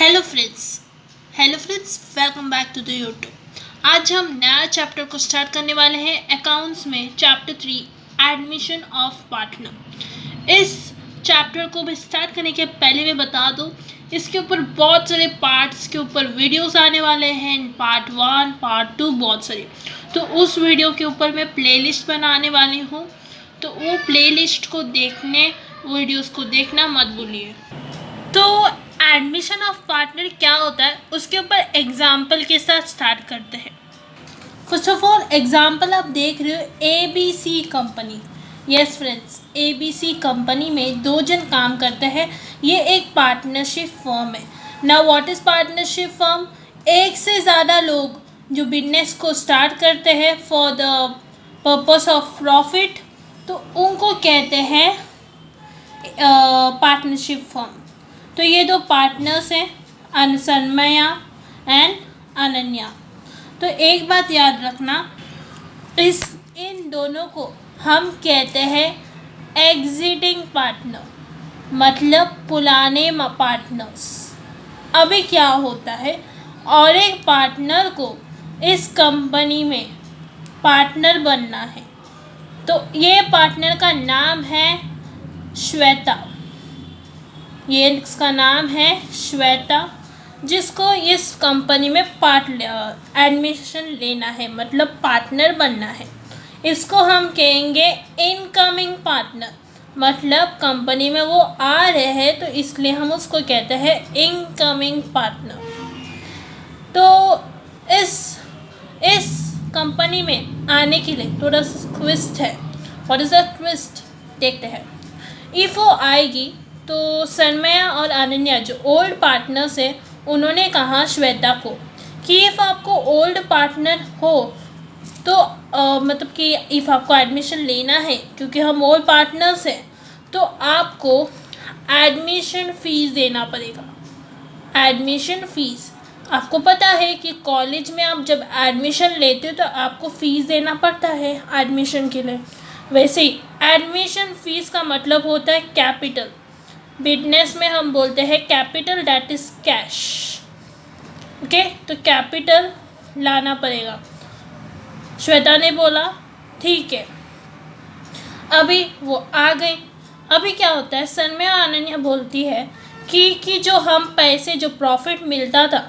Hello friends welcome back to the YouTube. आज हम नया चैप्टर को स्टार्ट करने वाले हैं अकाउंट्स में, चैप्टर 3 एडमिशन ऑफ पार्टनर। इस चैप्टर को भी स्टार्ट करने के पहले मैं बता दूं, इसके ऊपर बहुत सारे पार्ट्स के ऊपर वीडियोस आने वाले हैं, पार्ट 1 पार्ट 2 बहुत सारे। तो उस वीडियो के ऊपर मैं प्लेलिस्ट बनाने वाली हूँ, तो वो प्लेलिस्ट को वीडियोस को देखना मत भूलिए। तो एडमिशन ऑफ पार्टनर क्या होता है, उसके ऊपर एग्जाम्पल के साथ स्टार्ट करते हैं। फर्स्ट ऑफ ऑल एग्जाम्पल आप देख रहे हो, ABC company. Yes friends, ABC company में 2 जन काम करते हैं। ये एक पार्टनरशिप फर्म है ना। What is partnership firm? एक से ज़्यादा लोग जो बिजनेस को स्टार्ट करते हैं for the purpose of profit, तो उनको कहते हैं पार्टनरशिप फर्म। तो ये 2 पार्टनर्स हैं, सन्मया एंड अनन्या। तो एक बात याद रखना, इन दोनों को हम कहते हैं एग्जिटिंग पार्टनर, मतलब पुराने पार्टनर्स। अभी क्या होता है, और एक पार्टनर को इस कंपनी में पार्टनर बनना है, तो ये पार्टनर का नाम है श्वेता। ये इसका नाम है श्वेता, जिसको इस कंपनी में एडमिशन लेना है, मतलब पार्टनर बनना है। इसको हम कहेंगे इनकमिंग पार्टनर, मतलब कंपनी में वो आ रहे हैं, तो इसलिए हम उसको कहते हैं इनकमिंग पार्टनर। तो इस कंपनी में आने के लिए थोड़ा सा ट्विस्ट है। व्हाट इज़ द ट्विस्ट, देखते हैं। इफ़ वो आएगी तो सन्मया और अनन्या जो ओल्ड पार्टनर्स है, उन्होंने कहा श्वेता को कि इफ़ आपको ओल्ड पार्टनर हो तो मतलब कि इफ़ आपको एडमिशन लेना है, क्योंकि हम ओल्ड पार्टनर्स हैं, तो आपको एडमिशन फ़ीस देना पड़ेगा। एडमिशन फ़ीस, आपको पता है कि कॉलेज में आप जब एडमिशन लेते हो तो आपको फ़ीस देना पड़ता है एडमिशन के लिए। वैसे ही एडमिशन फ़ीस का मतलब होता है कैपिटल। बिजनेस में हम बोलते हैं capital, that is cash. Okay, तो कैपिटल लाना पड़ेगा। श्वेता ने बोला ठीक है। अभी वो आ गई। अभी क्या होता है, सन्मया अनन्या बोलती है कि जो हम पैसे, जो प्रॉफिट मिलता था,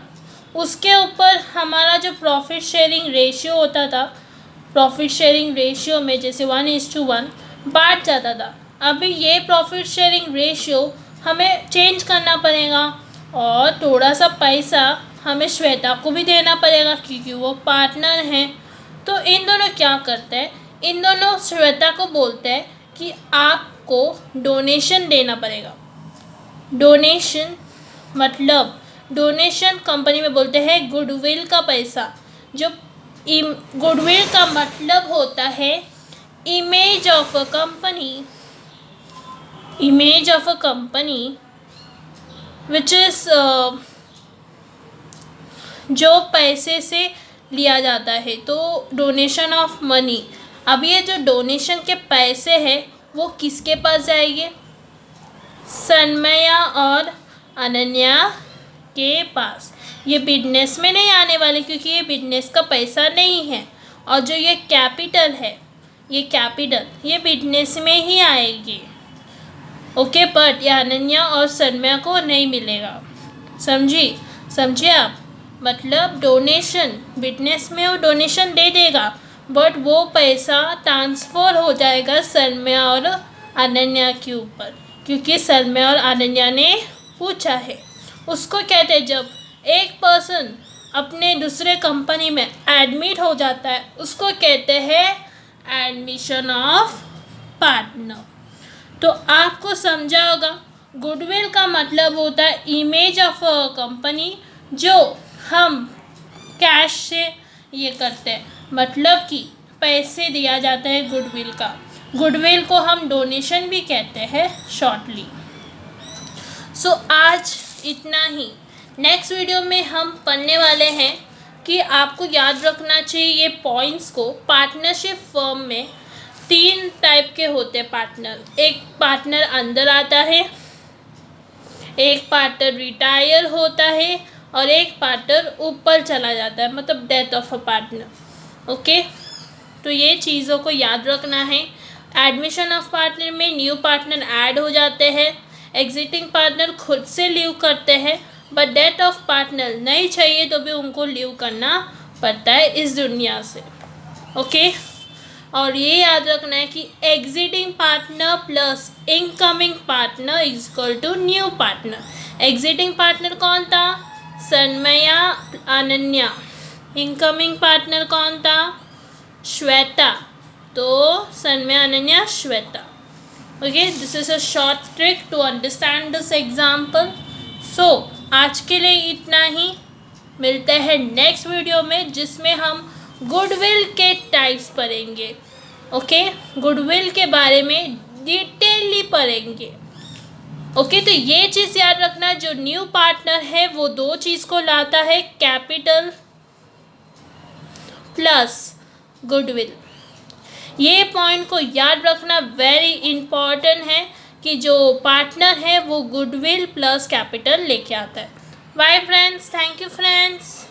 उसके ऊपर हमारा जो प्रॉफिट शेयरिंग रेशियो होता था, प्रॉफिट शेयरिंग रेशियो में जैसे 1:1 बांट जाता था। अभी ये प्रॉफिट शेयरिंग रेशियो हमें चेंज करना पड़ेगा, और थोड़ा सा पैसा हमें श्वेता को भी देना पड़ेगा, क्योंकि वो पार्टनर हैं। तो इन दोनों क्या करते हैं, इन दोनों श्वेता को बोलते हैं कि आपको डोनेशन देना पड़ेगा। डोनेशन मतलब, डोनेशन कंपनी में बोलते हैं गुडविल का पैसा। जो गुडविल का मतलब होता है image of a company, image of a company which is जो पैसे से लिया जाता है, तो डोनेशन ऑफ मनी। अब ये जो डोनेशन के पैसे हैं वो किसके पास जाएंगे? सन्मया और अनन्या के पास। ये बिजनेस में नहीं आने वाले, क्योंकि ये बिजनेस का पैसा नहीं है। और जो ये कैपिटल है, ये कैपिटल ये बिजनेस में ही आएगी। ओके, बट ये अनन्या और सन्मया को नहीं मिलेगा। समझिए आप, मतलब डोनेशन, बिजनेस में वो डोनेशन दे देगा, बट वो पैसा ट्रांसफ़र हो जाएगा सन्मया और अनन्या के ऊपर, क्योंकि सन्मया और अनन्या ने पूछा है। उसको कहते हैं, जब एक पर्सन अपने दूसरे कंपनी में एडमिट हो जाता है, उसको कहते हैं एडमिशन ऑफ पार्टनर। तो आपको समझा होगा, गुडविल का मतलब होता है इमेज ऑफ अ कंपनी, जो हम कैश से ये करते हैं, मतलब कि पैसे दिया जाता है गुडविल का। गुडविल को हम डोनेशन भी कहते हैं शॉर्टली। सो आज इतना ही। नेक्स्ट वीडियो में हम पढ़ने वाले हैं कि आपको याद रखना चाहिए ये पॉइंट्स को। पार्टनरशिप फर्म में 3 टाइप के होते हैं पार्टनर। एक पार्टनर अंदर आता है, एक पार्टनर रिटायर होता है और एक पार्टनर ऊपर चला जाता है, मतलब death of a partner. Okay, तो ये चीज़ों को याद रखना है। एडमिशन ऑफ पार्टनर में न्यू पार्टनर ऐड हो जाते हैं, एग्जिटिंग पार्टनर खुद से लीव करते हैं, बट डेथ ऑफ पार्टनर नहीं चाहिए तो भी उनको लीव करना पड़ता है इस दुनिया से। ओके, और ये याद रखना है कि exiting partner plus incoming partner is equal to new partner. Exiting partner कौन था? सन्मया, अनन्या। इनकमिंग पार्टनर कौन था? श्वेता। तो Sanmaya, Ananya, Shweta. Okay, this is a short trick to understand this example. So आज के लिए इतना ही, मिलते हैं नेक्स्ट वीडियो में जिसमें हम गुडविल के टाइप्स पढ़ेंगे। ओके, गुडविल के बारे में डिटेलली पढ़ेंगे। ओके, तो ये चीज़ याद रखना, जो न्यू पार्टनर है वो दो चीज़ को लाता है, कैपिटल प्लस गुडविल। ये पॉइंट को याद रखना वेरी इम्पॉर्टेंट है कि जो पार्टनर है वो गुडविल प्लस कैपिटल लेके आता है। Bye friends, thank you friends.